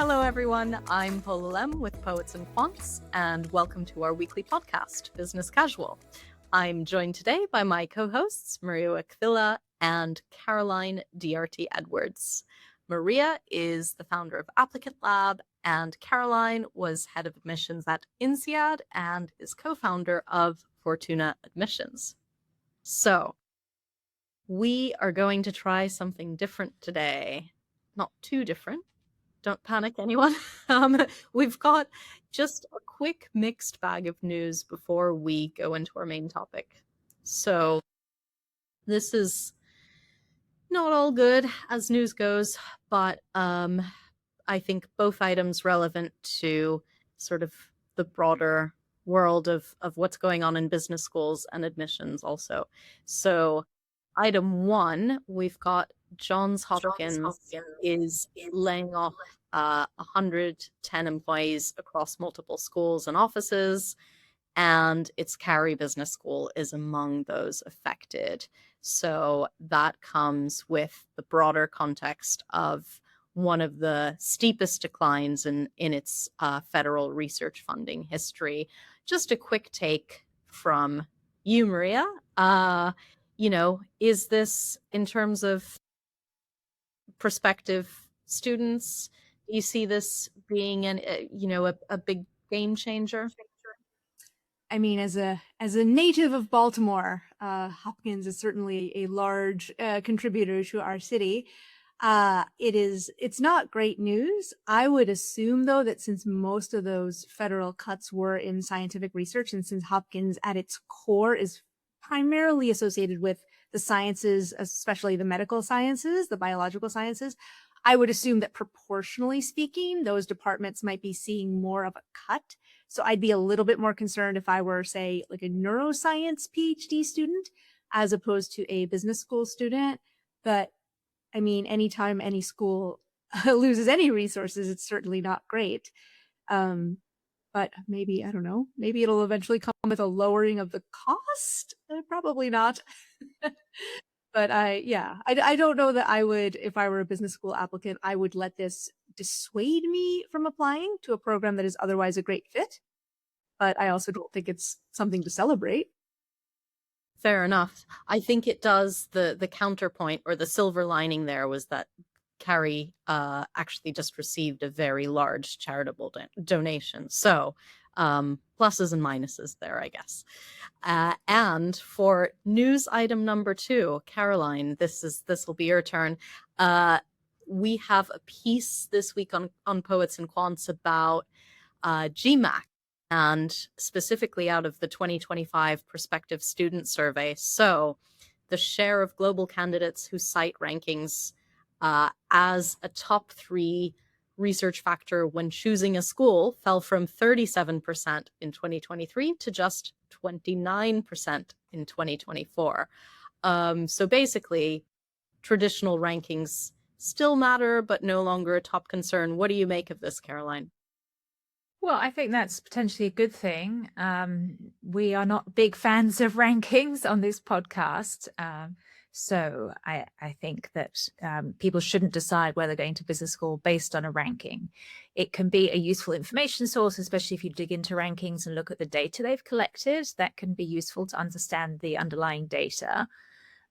Hello, everyone. I'm Paula Lem with Poets and Quants, and welcome to our weekly podcast, Business Casual. I'm joined today by my co-hosts, Maria Wakvilla and Caroline DRT Edwards. Maria is the founder of Applicant Lab, and Caroline was head of admissions at INSEAD and is co-founder of Fortuna Admissions. So, we are going to try something different today. Not too different. Don't panic, anyone. We've got just a quick mixed bag of news before we go into our main topic. So this is not all good as news goes, but I think both items relevant to sort of the broader world of what's going on in business schools and admissions also. So item one, we've got Johns Hopkins is laying off 110 employees across multiple schools and offices, and its Carey Business School is among those affected. So that comes with the broader context of one of the steepest declines in its federal research funding history. Just a quick take from you, Maria. Is this, in terms of prospective students, do you see this being a big game changer? I mean, as a native of Baltimore, Hopkins is certainly a large contributor to our city. It's not great news. I would assume, though, that since most of those federal cuts were in scientific research, and since Hopkins at its core is primarily associated with the sciences, especially the medical sciences, the biological sciences, I would assume that proportionally speaking, those departments might be seeing more of a cut. So I'd be a little bit more concerned if I were, say, like a neuroscience PhD student as opposed to a business school student. But I mean, anytime any school loses any resources, it's certainly not great. But maybe, I don't know, maybe it'll eventually come with a lowering of the cost. Probably not. But I don't know that I would, if I were a business school applicant, I would let this dissuade me from applying to a program that is otherwise a great fit. But I also don't think it's something to celebrate. Fair enough. I think it does, the counterpoint or the silver lining there was that Carey actually just received a very large charitable donation. So pluses and minuses there, I guess. And for news item number 2, Caroline, this will be your turn. We have a piece this week on Poets and Quants about GMAC, and specifically out of the 2025 Prospective Student Survey. So the share of global candidates who cite rankings as a top 3 research factor when choosing a school fell from 37% in 2023 to just 29% in 2024. So basically, traditional rankings still matter, but no longer a top concern. What do you make of this, Caroline? Well, I think that's potentially a good thing. We are not big fans of rankings on this podcast. So I think that people shouldn't decide whether going to business school based on a ranking. It can be a useful information source, especially if you dig into rankings and look at the data they've collected. That can be useful to understand the underlying data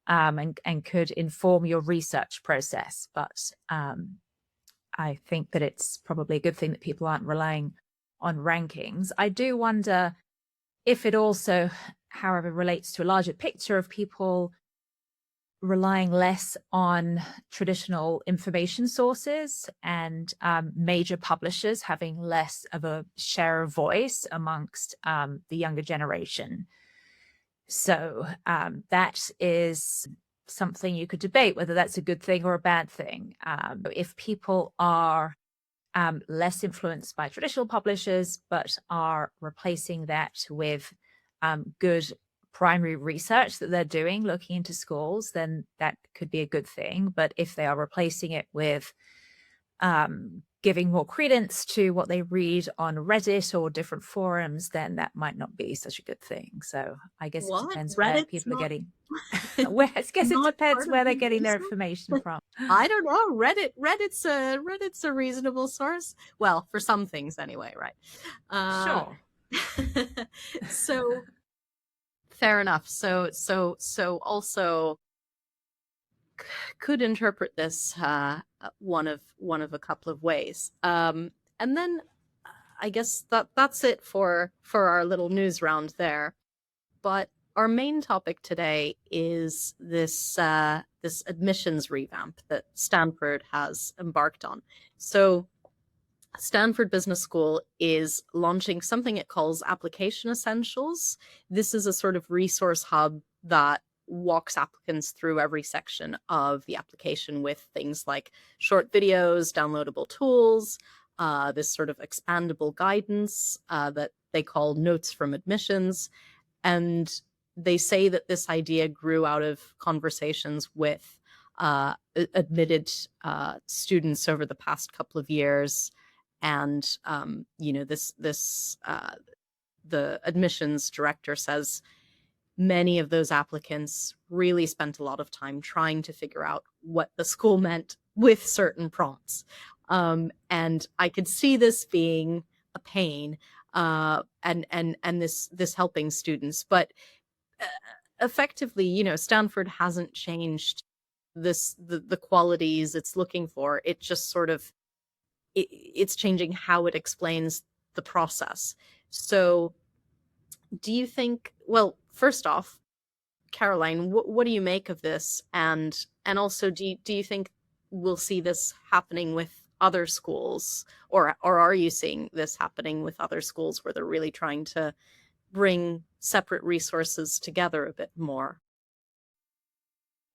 and could inform your research process. But I think that it's probably a good thing that people aren't relying on rankings. I do wonder if it also, however, relates to a larger picture of people relying less on traditional information sources and major publishers having less of a share of voice amongst the younger generation. So that is something you could debate whether that's a good thing or a bad thing. If people are less influenced by traditional publishers, but are replacing that with good primary research that they're doing, looking into schools, then that could be a good thing. But if they are replacing it with giving more credence to what they read on Reddit or different forums, then that might not be such a good thing. So I guess it What? depends where Reddit's people are not getting. Well, I guess it not depends part of where they're the getting their research? information from. I don't know. Reddit's a reasonable source. Well, for some things anyway, right? Sure. So fair enough. So also could interpret this one of a couple of ways. And then I guess that's it for our little news round there. But our main topic today is this admissions revamp that Stanford has embarked on. So Stanford Business School is launching something it calls Application Essentials. This is a sort of resource hub that walks applicants through every section of the application with things like short videos, downloadable tools, this sort of expandable guidance that they call Notes from Admissions. And they say that this idea grew out of conversations with admitted students over the past couple of years. And the admissions director says many of those applicants really spent a lot of time trying to figure out what the school meant with certain prompts. And I could see this being a pain, and this helping students, but effectively, Stanford hasn't changed the qualities it's looking for. It just sort of it's changing how it explains the process. So do you think, well, first off, Caroline, what do you make of this? And also, do you think we'll see this happening with other schools, or are you seeing this happening with other schools where they're really trying to bring separate resources together a bit more?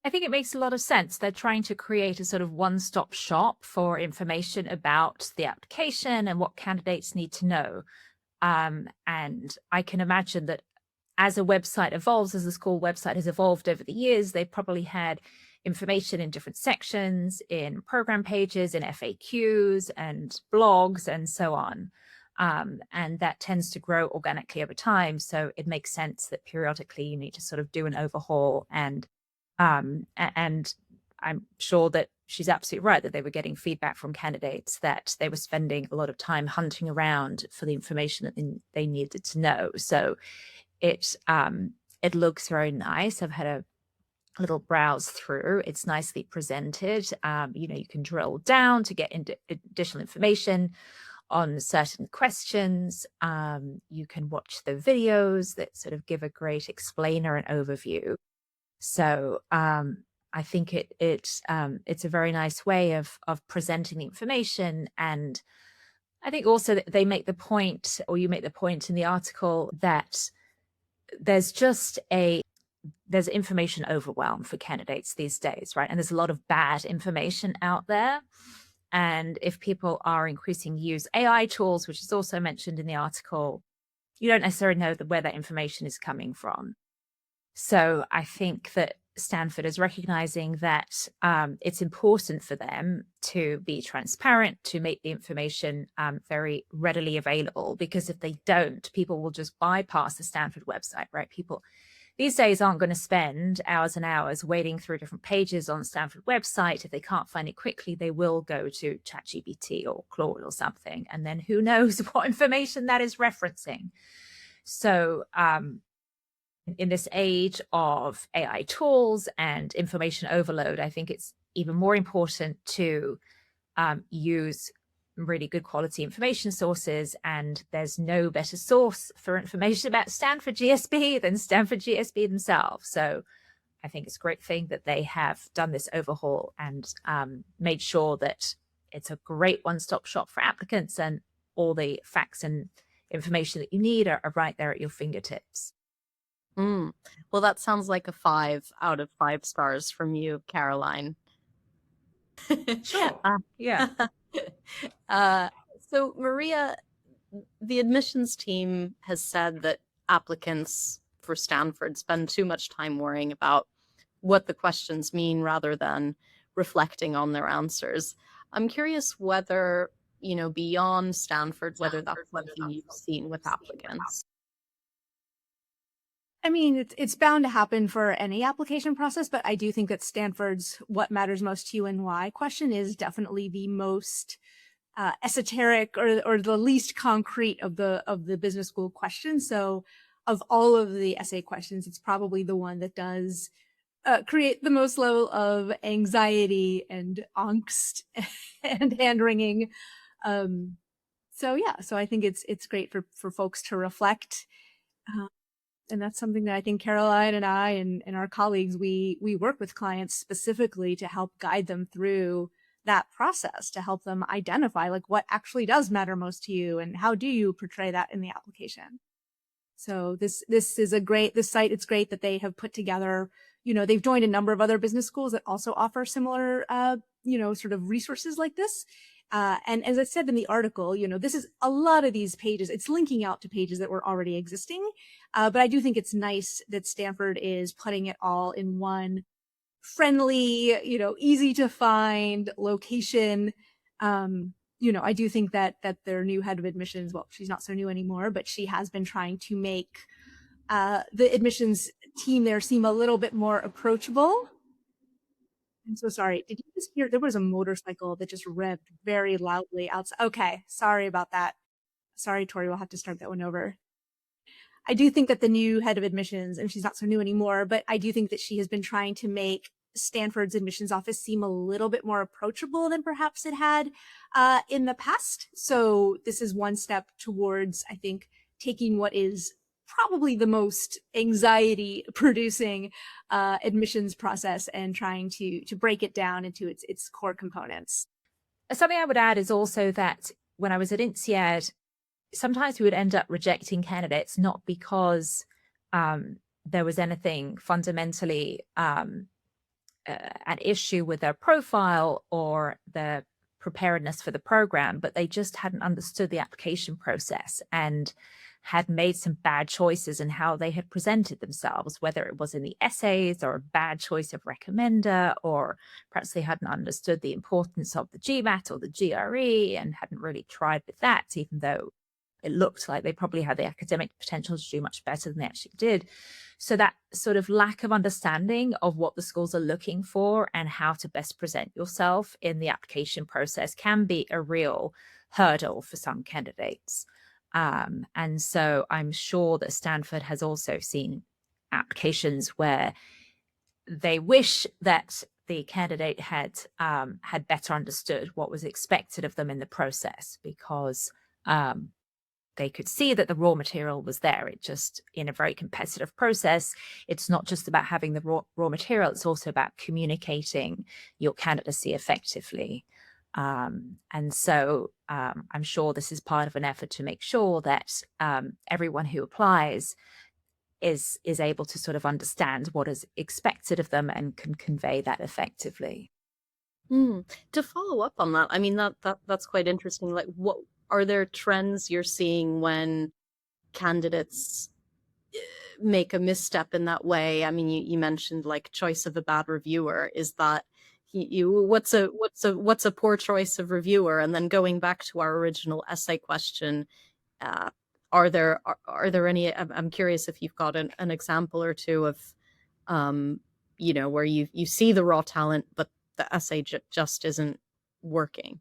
I think it makes a lot of sense. They're trying to create a sort of one-stop shop for information about the application and what candidates need to know. And I can imagine that as a website evolves, as the school website has evolved over the years, they've probably had information in different sections, in program pages, in FAQs and blogs and so on. And that tends to grow organically over time. So it makes sense that periodically you need to sort of do an overhaul. And I'm sure that she's absolutely right that they were getting feedback from candidates that they were spending a lot of time hunting around for the information that they needed to know. So it looks very nice. I've had a little browse through. It's nicely presented. You can drill down to get into additional information on certain questions. You can watch the videos that sort of give a great explainer and overview. So I think it's a very nice way of presenting the information. And I think also that they make the point, or you make the point in the article, that there's information overwhelm for candidates these days, right? And there's a lot of bad information out there. And if people are increasing use AI tools, which is also mentioned in the article, you don't necessarily know where that information is coming from. So I think that Stanford is recognizing that it's important for them to be transparent, to make the information very readily available, because if they don't, people will just bypass the Stanford website, right? People these days aren't going to spend hours and hours wading through different pages on the Stanford website. If they can't find it quickly, they will go to ChatGPT or Claude or something. And then who knows what information that is referencing. So in this age of AI tools and information overload, I think it's even more important to use really good quality information sources. And there's no better source for information about Stanford GSB than Stanford GSB themselves. So I think it's a great thing that they have done this overhaul and made sure that it's a great one-stop shop for applicants, and all the facts and information that you need are right there at your fingertips. Well, that sounds like a 5 out of 5 stars from you, Caroline. Sure. Yeah. So Maria, the admissions team has said that applicants for Stanford spend too much time worrying about what the questions mean rather than reflecting on their answers. I'm curious whether beyond Stanford, whether that's something you've seen with applicants? I mean, it's bound to happen for any application process, but I do think that Stanford's "what matters most to you and why" question is definitely the most esoteric or the least concrete of the business school questions. So, of all of the essay questions, it's probably the one that does create the most level of anxiety and angst and hand wringing. So yeah, so I think it's great for folks to reflect. And that's something that I think Caroline and I and our colleagues, we work with clients specifically to help guide them through that process, to help them identify like what actually does matter most to you and how do you portray that in the application. So this is this site, it's great that they have put together, they've joined a number of other business schools that also offer similar, sort of resources like this. And as I said in the article, this is a lot of these pages. It's linking out to pages that were already existing. But I do think it's nice that Stanford is putting it all in one friendly, easy to find location. I do think that their new head of admissions, well, she's not so new anymore, but she has been trying to make the admissions team there seem a little bit more approachable. I'm so sorry. Did you just hear there was a motorcycle that just revved very loudly outside? Okay, sorry about that. Sorry, Tori, we'll have to start that one over. I do think that the new head of admissions, and she's not so new anymore, but I do think that she has been trying to make Stanford's admissions office seem a little bit more approachable than perhaps it had in the past. So this is one step towards, I think, taking what is probably the most anxiety producing admissions process and trying to break it down into its core components. Something I would add is also that when I was at INSEAD, sometimes we would end up rejecting candidates not because there was anything fundamentally an issue with their profile or their preparedness for the program, but they just hadn't understood the application process and had made some bad choices in how they had presented themselves, whether it was in the essays or a bad choice of recommender, or perhaps they hadn't understood the importance of the GMAT or the GRE and hadn't really tried with that, even though it looked like they probably had the academic potential to do much better than they actually did. So that sort of lack of understanding of what the schools are looking for and how to best present yourself in the application process can be a real hurdle for some candidates. And so I'm sure that Stanford has also seen applications where they wish that the candidate had better understood what was expected of them in the process, because they could see that the raw material was there. It just, in a very competitive process, it's not just about having the raw material, it's also about communicating your candidacy effectively. And so I'm sure this is part of an effort to make sure that everyone who applies is able to sort of understand what is expected of them and can convey that effectively. To follow up on that, I mean, that's quite interesting. Like, what are there trends you're seeing when candidates make a misstep in that way? I mean, you mentioned like choice of a bad reviewer. Is that what's a poor choice of reviewer? And then going back to our original essay question, are there any? I'm curious if you've got an example or two of, where you see the raw talent, but the essay just isn't working.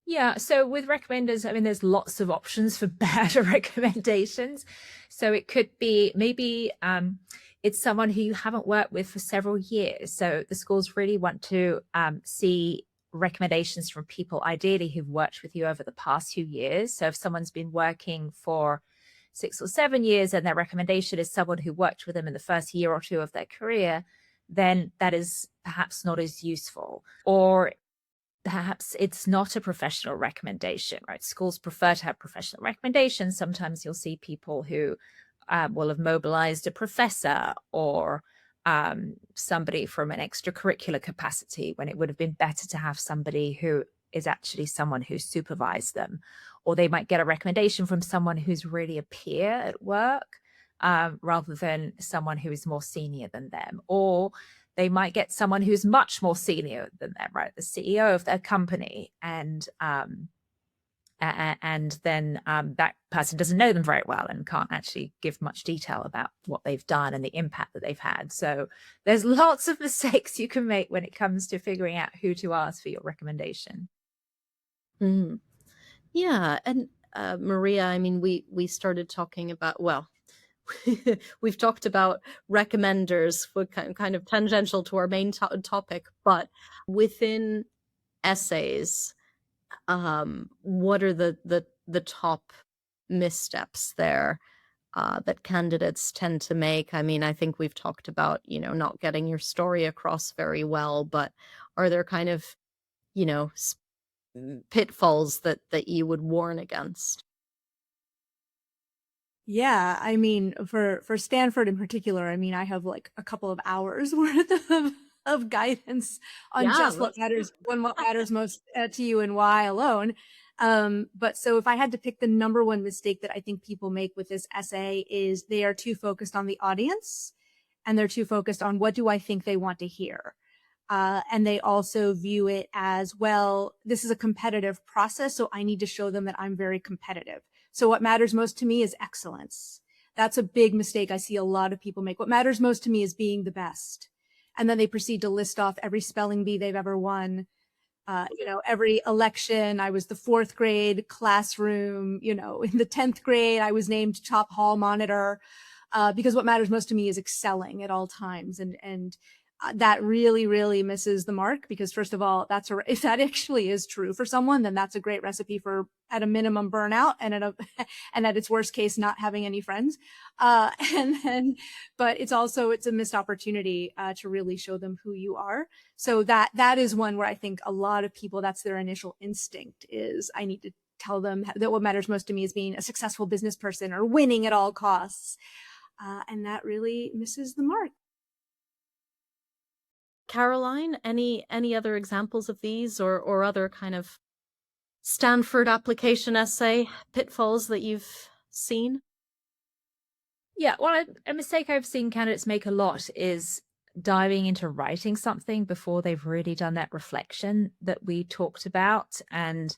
Yeah, so with recommenders, I mean, there's lots of options for bad recommendations. So it could be maybe it's someone who you haven't worked with for several years. So the schools really want to see recommendations from people ideally who've worked with you over the past few years. So if someone's been working for 6 or 7 years and their recommendation is someone who worked with them in the first year or two of their career, then that is perhaps not as useful. Or perhaps it's not a professional recommendation, right? Schools prefer to have professional recommendations. Sometimes you'll see people who will have mobilized a professor or somebody from an extracurricular capacity, when it would have been better to have somebody who is actually someone who supervised them. Or they might get a recommendation from someone who's really a peer at work, rather than someone who is more senior than them. Or they might get someone who's much more senior than them, right? The CEO of their company. And then that person doesn't know them very well and can't actually give much detail about what they've done and the impact that they've had. So there's lots of mistakes you can make when it comes to figuring out who to ask for your recommendation. Mm. Yeah, and Maria, I mean, we started talking about, well, we've talked about recommenders for kind of tangential to our main topic, but within essays, what are the top missteps there that candidates tend to make? I mean, I think we've talked about, not getting your story across very well, but are there kind of, pitfalls that you would warn against? Yeah, I mean, for Stanford in particular, I mean, I have like a couple of hours worth of guidance on Yeah, just what matters most to you and why alone. But so if I had to pick the number one mistake that I think people make with this essay is they are too focused on the audience and they're too focused on what do I think they want to hear. And they also view it as, well, this is a competitive process, so I need to show them that I'm very competitive. So what matters most to me is excellence. That's a big mistake I see a lot of people make. What matters most to me is being the best. And then they proceed to list off every spelling bee they've ever won. Every election, I was the 4th grade classroom, in the 10th grade, I was named top hall monitor, because what matters most to me is excelling at all times. And that really, really misses the mark, because first of all, if that actually is true for someone, then that's a great recipe for, at a minimum, burnout, and at its worst case, not having any friends. But it's a missed opportunity to really show them who you are. So that is one where I think a lot of people, that's their initial instinct, is I need to tell them that what matters most to me is being a successful business person or winning at all costs. And that really misses the mark. Caroline, any other examples of these or other kind of Stanford application essay pitfalls that you've seen? Yeah, well, a mistake I've seen candidates make a lot is diving into writing something before they've really done that reflection that we talked about. And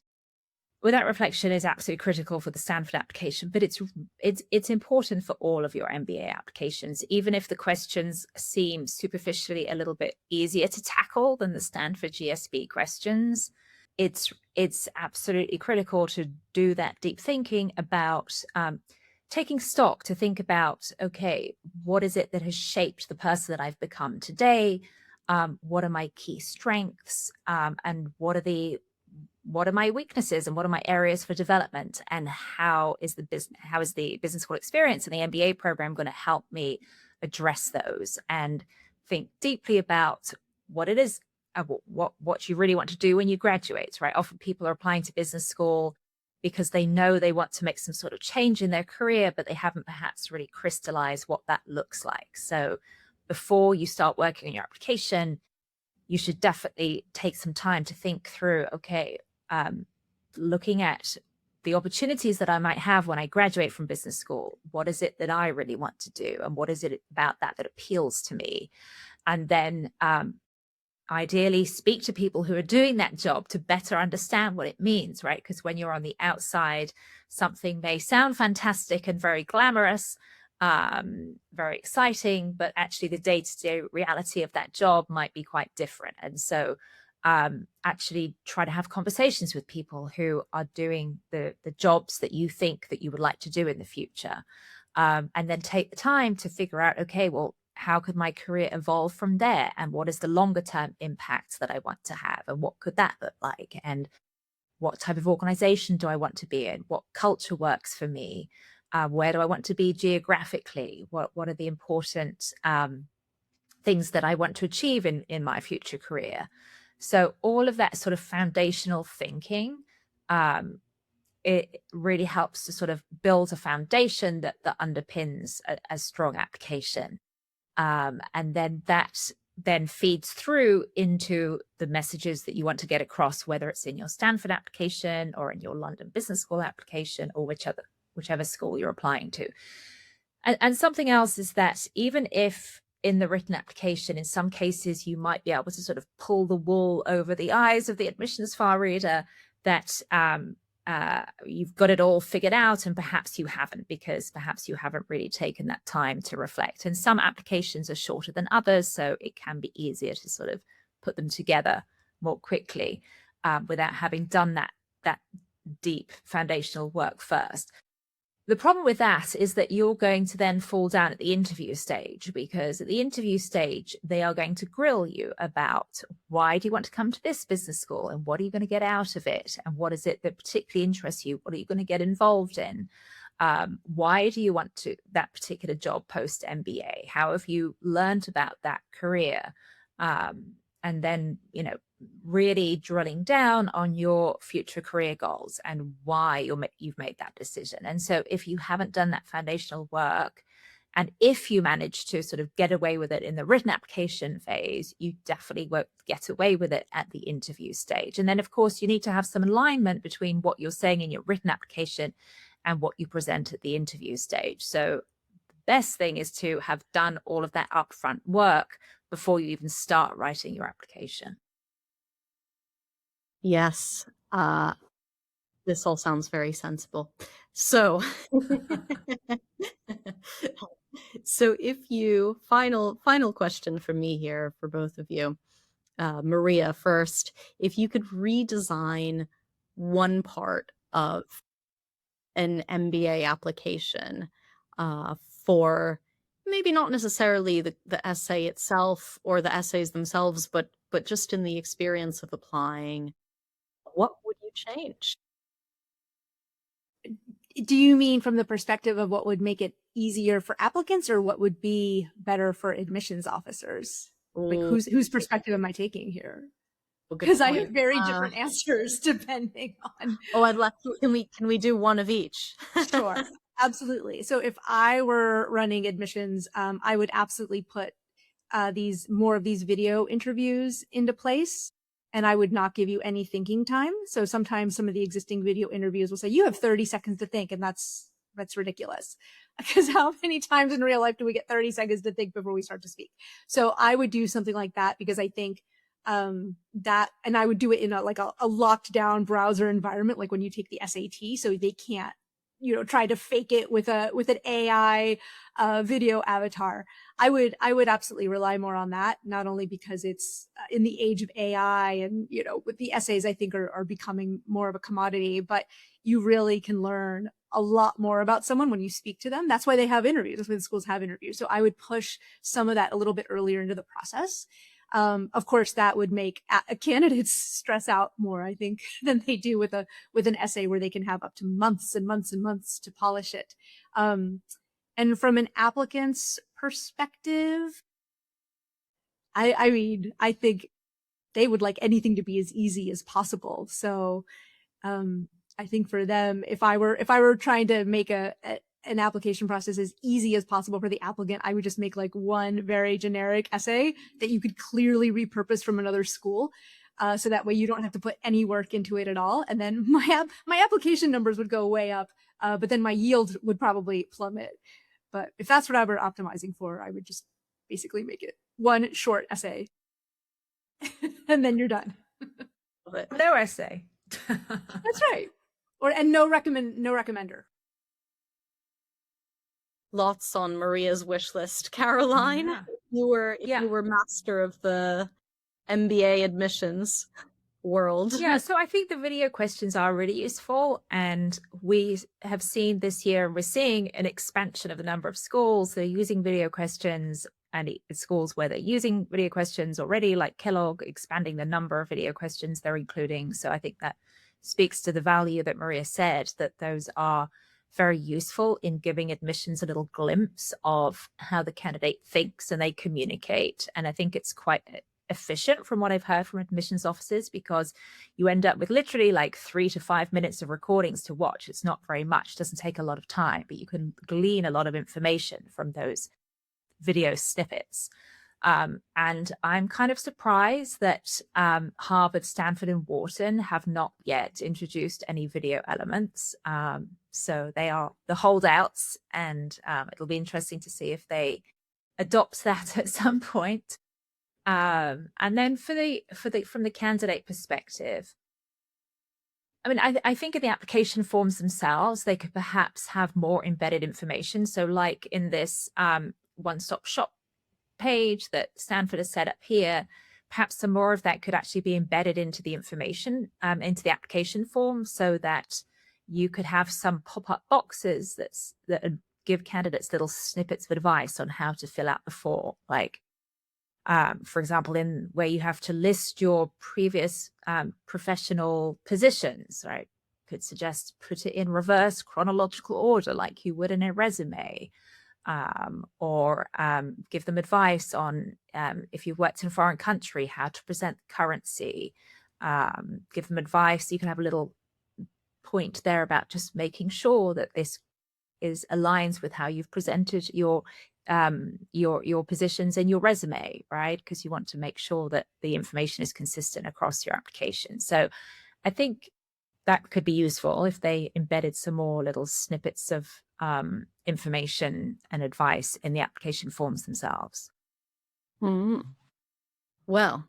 that reflection is absolutely critical for the Stanford application, but it's important for all of your MBA applications, even if the questions seem superficially a little bit easier to tackle than the Stanford GSB questions. It's absolutely critical to do that deep thinking about taking stock, to think about, okay, what is it that has shaped the person that I've become today? What are my key strengths? And what are my weaknesses, and what are my areas for development, and how is the business school experience and the MBA program going to help me address those, and think deeply about what it is, what you really want to do when you graduate, right? Often people are applying to business school because they know they want to make some sort of change in their career, but they haven't perhaps really crystallized what that looks like. So before you start working on your application, you should definitely take some time to think through, okay, looking at the opportunities that I might have when I graduate from business school. What is it that I really want to do? And what is it about that appeals to me? And then ideally speak to people who are doing that job to better understand what it means, right? Because when you're on the outside, something may sound fantastic and very glamorous, very exciting, but actually the day-to-day reality of that job might be quite different. And so actually try to have conversations with people who are doing the jobs that you think that you would like to do in the future. And then take the time to figure out, okay, well, how could my career evolve from there? And what is the longer term impact that I want to have? And what could that look like? And what type of organization do I want to be in? What culture works for me? Where do I want to be geographically? What are the important things that I want to achieve in my future career? So all of that sort of foundational thinking, it really helps to sort of build a foundation that underpins a strong application. And then that then feeds through into the messages that you want to get across, whether it's in your Stanford application or in your London Business School application, or whichever school you're applying to. And something else is that even if in the written application, in some cases, you might be able to sort of pull the wool over the eyes of the admissions file reader that you've got it all figured out, and perhaps you haven't, because perhaps you haven't really taken that time to reflect. And some applications are shorter than others, so it can be easier to sort of put them together more quickly without having done that deep foundational work first. The problem with that is that you're going to then fall down at the interview stage, because at the interview stage, they are going to grill you about, why do you want to come to this business school, and what are you going to get out of it, and what is it that particularly interests you? What are you going to get involved in? Why do you want that particular job post MBA? How have you learned about that career? And then, really drilling down on your future career goals and why you've made that decision. And so if you haven't done that foundational work, and if you manage to sort of get away with it in the written application phase, you definitely won't get away with it at the interview stage. And then, of course, you need to have some alignment between what you're saying in your written application and what you present at the interview stage. So the best thing is to have done all of that upfront work before you even start writing your application. Yes, this all sounds very sensible. So, so final question from me here for both of you. Maria first, if you could redesign one part of an MBA application for maybe not necessarily the essay itself or the essays themselves, but just in the experience of applying, what would you change? Do you mean from the perspective of what would make it easier for applicants, or what would be better for admissions officers? Like, whose perspective am I taking here? Because I have very different answers depending on. Oh, I'd like. Can we do one of each? Sure, absolutely. So if I were running admissions, I would absolutely put more of these video interviews into place, and I would not give you any thinking time. So sometimes some of the existing video interviews will say, you have 30 seconds to think, and that's ridiculous. Because how many times in real life do we get 30 seconds to think before we start to speak? So I would do something like that, because I think that, and I would do it in a locked down browser environment, like when you take the SAT, so they can't, try to fake it with an AI video avatar. I would absolutely rely more on that, not only because it's in the age of AI and, with the essays, I think are becoming more of a commodity, but you really can learn a lot more about someone when you speak to them. That's why they have interviews. That's why the schools have interviews. So I would push some of that a little bit earlier into the process. Of course, that would make candidates stress out more, I think, than they do with an essay where they can have up to months and months and months to polish it. And from an applicant's perspective, I mean, I think they would like anything to be as easy as possible. So, I think for them, if I were trying to make an application process as easy as possible for the applicant, I would just make like one very generic essay that you could clearly repurpose from another school. So that way you don't have to put any work into it at all. And then my application numbers would go way up, but then my yield would probably plummet. But if that's what I were optimizing for, I would just basically make it one short essay. And then you're done. No essay. That's right. And no recommender. Lots on Maria's wish list. Caroline, Yeah. if you were master of the MBA admissions world. Yeah, so I think the video questions are really useful, and we have seen this year, we're seeing an expansion of the number of schools that are using video questions, and schools where they're using video questions already, like Kellogg, expanding the number of video questions they're including. So I think that speaks to the value that Maria said, that those are very useful in giving admissions a little glimpse of how the candidate thinks and they communicate. And I think it's quite efficient from what I've heard from admissions officers, because you end up with literally like 3 to 5 minutes of recordings to watch. It's not very much, it doesn't take a lot of time, but you can glean a lot of information from those video snippets. And I'm kind of surprised that Harvard, Stanford, and Wharton have not yet introduced any video elements. So they are the holdouts, and it'll be interesting to see if they adopts that at some point. And then from the candidate perspective, I mean, I think in the application forms themselves, they could perhaps have more embedded information. So like in this one-stop shop page that Stanford has set up here, perhaps some more of that could actually be embedded into the information, into the application form, so that you could have some pop-up boxes that give candidates little snippets of advice on how to fill out the form. Like, for example, in where you have to list your previous professional positions, right? Could suggest put it in reverse chronological order, like you would in a resume, or give them advice on if you've worked in a foreign country, how to present currency. Give them advice. You can have a little point there about just making sure that this aligns with how you've presented your positions in your resume, right? Because you want to make sure that the information is consistent across your application. So I think that could be useful if they embedded some more little snippets of information and advice in the application forms themselves. Well,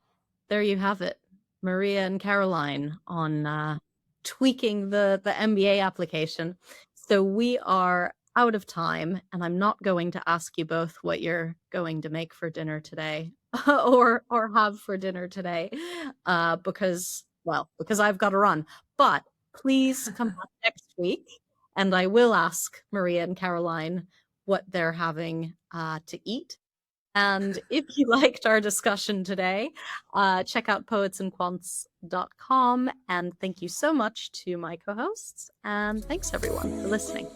there you have it. Maria and Caroline on tweaking the MBA application. So we are out of time, and I'm not going to ask you both what you're going to make for dinner today or have for dinner today because I've got to run. But please come back next week, and I will ask Maria and Caroline what they're having to eat. And if you liked our discussion today, check out poetsandquants.com. And thank you so much to my co-hosts. And thanks everyone for listening.